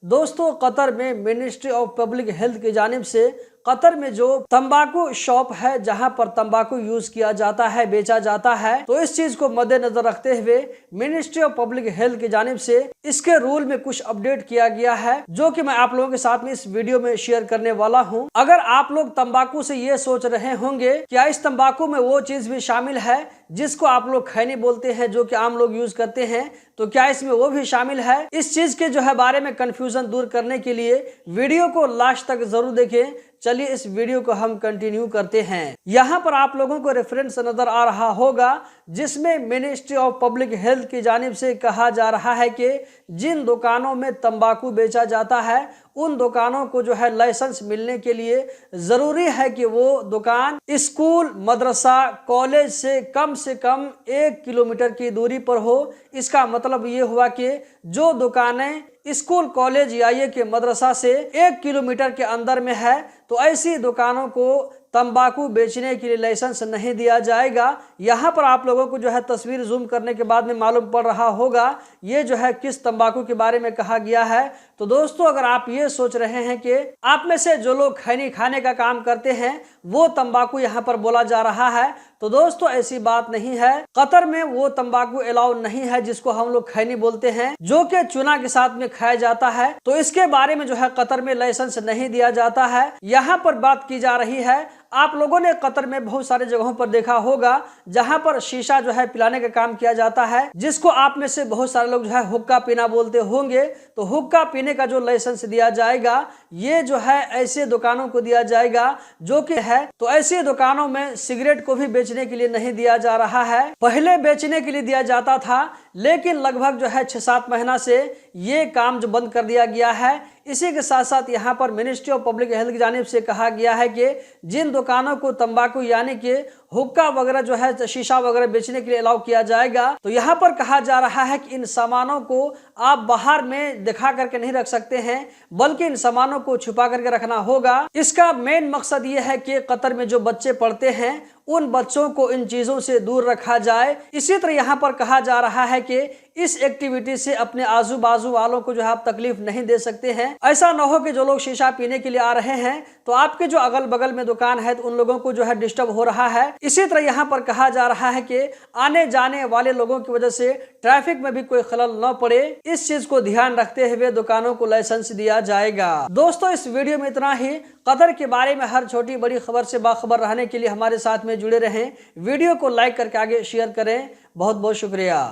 दोस्तों, कतर में ministry of public health की जानिब से कतर में जो तंबाकू शॉप है जहां पर तंबाकू यूज किया जाता है, बेचा जाता है, तो इस चीज को मद्देनजर रखते हुए मिनिस्ट्री ऑफ पब्लिक हेल्थ की जानिब से इसके रूल में कुछ अपडेट किया गया है, जो कि मैं आप लोगों के साथ में इस वीडियो में शेयर करने वाला हूं। अगर आप लोग तंबाकू से ये सोच रहे होंगे क्या इस तंबाकू में वो चीज भी शामिल है जिसको आप लोग खैनी बोलते हैं, जो कि आम लोग यूज करते हैं, तो क्या इसमें वो भी शामिल है? इस चीज के जो है बारे में कंफ्यूजन दूर करने के लिए वीडियो को लास्ट तक जरूर देखें। चलिए इस वीडियो को हम कंटिन्यू करते हैं। यहाँ पर आप लोगों को रेफरेंस नजर आ रहा होगा जिसमें मिनिस्ट्री ऑफ पब्लिक हेल्थ की जानिब से कहा जा रहा है कि जिन दुकानों में तंबाकू बेचा जाता है उन दुकानों को जो है लाइसेंस मिलने के लिए जरूरी है कि वो दुकान स्कूल, मदरसा, कॉलेज से कम 1 किलोमीटर की दूरी पर हो। इसका मतलब ये हुआ कि जो दुकानें स्कूल, कॉलेज या ये के मदरसा से 1 किलोमीटर के अंदर में है तो ऐसी दुकानों को तंबाकू बेचने के लिए लाइसेंस नहीं दिया जाएगा। यहाँ पर आप लोगों को जो है तस्वीर जूम करने के बाद में मालूम पड़ रहा होगा ये जो है किस तंबाकू के बारे में कहा गया है। तो दोस्तों, अगर आप ये सोच रहे हैं कि आप में से जो लोग खैनी खाने का काम करते हैं वो तंबाकू यहाँ पर बोला जा रहा है, तो दोस्तों ऐसी बात नहीं है। कतर में वो तंबाकू अलाउ नहीं है जिसको हम लोग खैनी बोलते हैं, जो कि चूना के साथ में खाया जाता है। तो इसके बारे में जो है कतर में लाइसेंस नहीं दिया जाता है। यहाँ पर बात की जा रही है, आप लोगों ने कतर में बहुत सारे जगहों पर देखा होगा जहां पर शीशा जो है पिलाने का काम किया जाता है, जिसको आप में से बहुत सारे लोग जो है हुक्का पीना बोलते होंगे। तो हुक्का पीने का जो लाइसेंस दिया जाएगा ये जो है ऐसे दुकानों को दिया जाएगा जो कि है, तो ऐसी दुकानों में सिगरेट को भी बेचने के लिए नहीं दिया जा रहा है। पहले बेचने के लिए दिया जाता था, लेकिन लगभग जो है 6-7 महीना से ये काम जो बंद कर दिया गया है। इसी के साथ साथ यहाँ पर मिनिस्ट्री ऑफ पब्लिक हेल्थ की जानिब से कहा गया है कि जिन दुकानों को तंबाकू यानी कि हुक्का वगैरह जो है शीशा वगैरह बेचने के लिए अलाउ किया जाएगा, तो यहाँ पर कहा जा रहा है कि इन सामानों को आप बाहर में दिखा करके नहीं रख सकते हैं, बल्कि इन सामानों को छुपा करके रखना होगा। इसका मेन मकसद ये है कि कतर में जो बच्चे पढ़ते हैं उन बच्चों को इन चीजों से दूर रखा जाए। इसी तरह यहाँ पर कहा जा रहा है कि इस एक्टिविटी से अपने आजू बाजू वालों को जो है आप तकलीफ नहीं दे सकते हैं। ऐसा न हो कि जो लोग शीशा पीने के लिए आ रहे हैं तो आपके जो अगल बगल में दुकान है तो उन लोगों को जो है डिस्टर्ब हो रहा है। इसी तरह यहाँ पर कहा जा रहा है कि आने जाने वाले लोगों की वजह से ट्रैफिक में भी कोई खलल न पड़े, इस चीज को ध्यान रखते हुए दुकानों को लाइसेंस दिया जाएगा। दोस्तों, इस वीडियो में इतना ही। कतर के बारे में हर छोटी बड़ी खबर से बाखबर रहने के लिए हमारे साथ में जुड़े रहें। वीडियो को लाइक करके आगे शेयर करें। बहुत बहुत शुक्रिया।